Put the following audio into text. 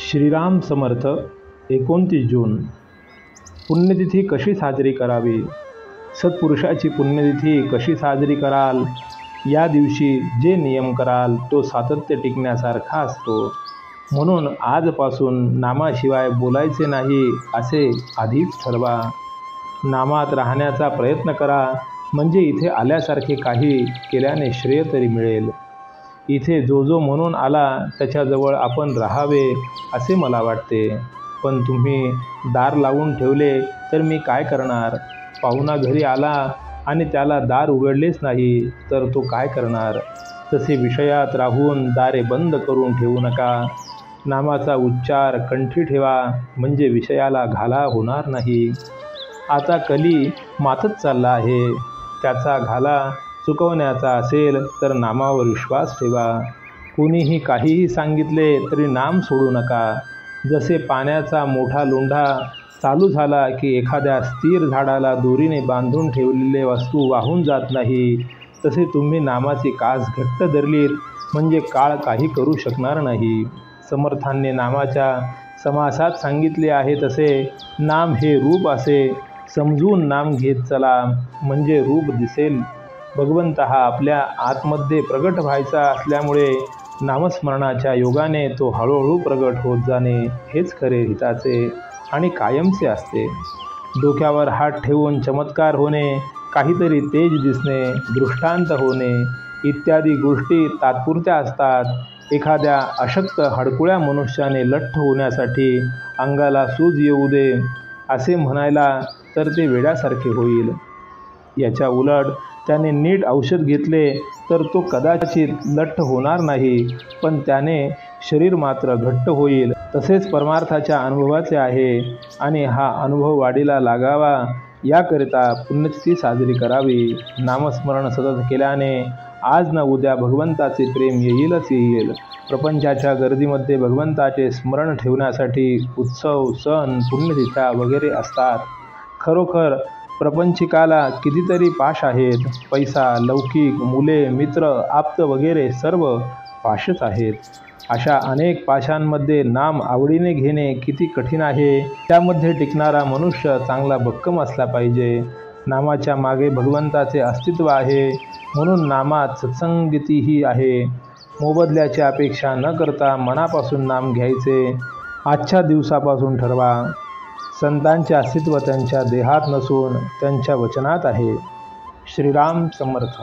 श्रीराम समर्थ 29 जून। पुण्यतिथी कशी साजरी करावी? सत्पुरुषाची पुण्यतिथी कशी साजरी कराल? या दिवशी जे नियम कराल तो सातत्य टिकण्यासारखा असतो। म्हणून आजपासून नामाशिवाय बोलायचे नाही असे आधीच ठरवा। नामात राहण्याचा प्रयत्न करा, म्हणजे इथे आल्यासारखे काही केल्याने श्रेय तरी मिळेल। इथे जो म्हणून आला त्याच्याजवळ आपण राहावे असे मला वाटते, पण तुम्ही दार लावून ठेवले तर मी काय करणार? पाहुणा घरी आला आणि त्याला दार उघडलेच नाही तर तो काय करणार? तसे विषयात राहून दारे बंद करून ठेवू नका। नामाचा उच्चार कंठी ठेवा, म्हणजे विषयाला घाला होणार नाही। आता कली मातत चालला आहे, त्याचा घाला चुकवण्याचा असेल तर नामावर विश्वास ठेवा। कोणीही काहीही सांगितले तरी नाम सोडू नका। जसे पाण्याचा मोठा लोंढा चालू झाला की एखाद्या स्थिर झाडाला दोरीने बांधून ठेवलेले वस्तू वाहून जात नाही, तसे तुम्ही नामाची कास घट्ट धरलीत म्हणजे काळ काही करू शकणार नाही। समर्थांनी नामाच्या समासात सांगितले आहे तसे नाम हे रूप असे समजून नाम घेत चला, म्हणजे रूप दिसेल। भगवंत हा आपल्या आतमध्ये प्रगट व्हायचा असल्यामुळे नामस्मरणाच्या योगाने तो हळूहळू प्रगट होत जाणे हेच खरे हिताचे आणि कायमचे असते। डोक्यावर हात ठेवून चमत्कार होणे, काहीतरी तेज दिसणे, दृष्टांत होणे इत्यादी गोष्टी तात्पुरत्या असतात। एखाद्या अशक्त हडकुळ्या मनुष्याने लठ्ठ होण्यासाठी अंगाला सूज येऊ दे असे म्हणायला तर ते वेड्यासारखे होईल। याच्या उलट त्याने नीट औषध घेतले तर तो कदाचित लठ्ठ होणार नाही, पण त्याने शरीर मात्र घट्ट होईल। तसेच परमार्थाच्या अनुभवाचे आहे आणि हा अनुभव वाढीला लागावा याकरिता पुण्यतिथी साजरी करावी। नामस्मरण सतत केल्याने आज ना उद्या भगवंताचे प्रेम येईलच येईल। प्रपंचाच्या गर्दीमध्ये भगवंताचे स्मरण ठेवण्यासाठी उत्सव, सण, पुण्यतिथ्या वगैरे असतात। खरोखर प्रपंचिकाला कितीतरी पाश आहेत। पैसा, लौकिक, मुले, मित्र, आप्त वगैरे सर्व पाशच आहेत। अशा अनेक पाशांमध्ये नाम आवडीने घेणे किती कठीण आहे। त्यामध्ये टिकणारा मनुष्य चांगला भक्कम असला पाहिजे। नामाच्या मागे भगवंताचे अस्तित्व आहे, म्हणून नामात सत्संगतीही आहे। मोबदल्याची अपेक्षा न करता मनापासून नाम घ्यायचे आजच्या दिवसापासून ठरवा। संतांचे अस्तित्व त्यांच्या देहात नसून त्यांच्या वचनात आहे। श्रीराम समर्थ।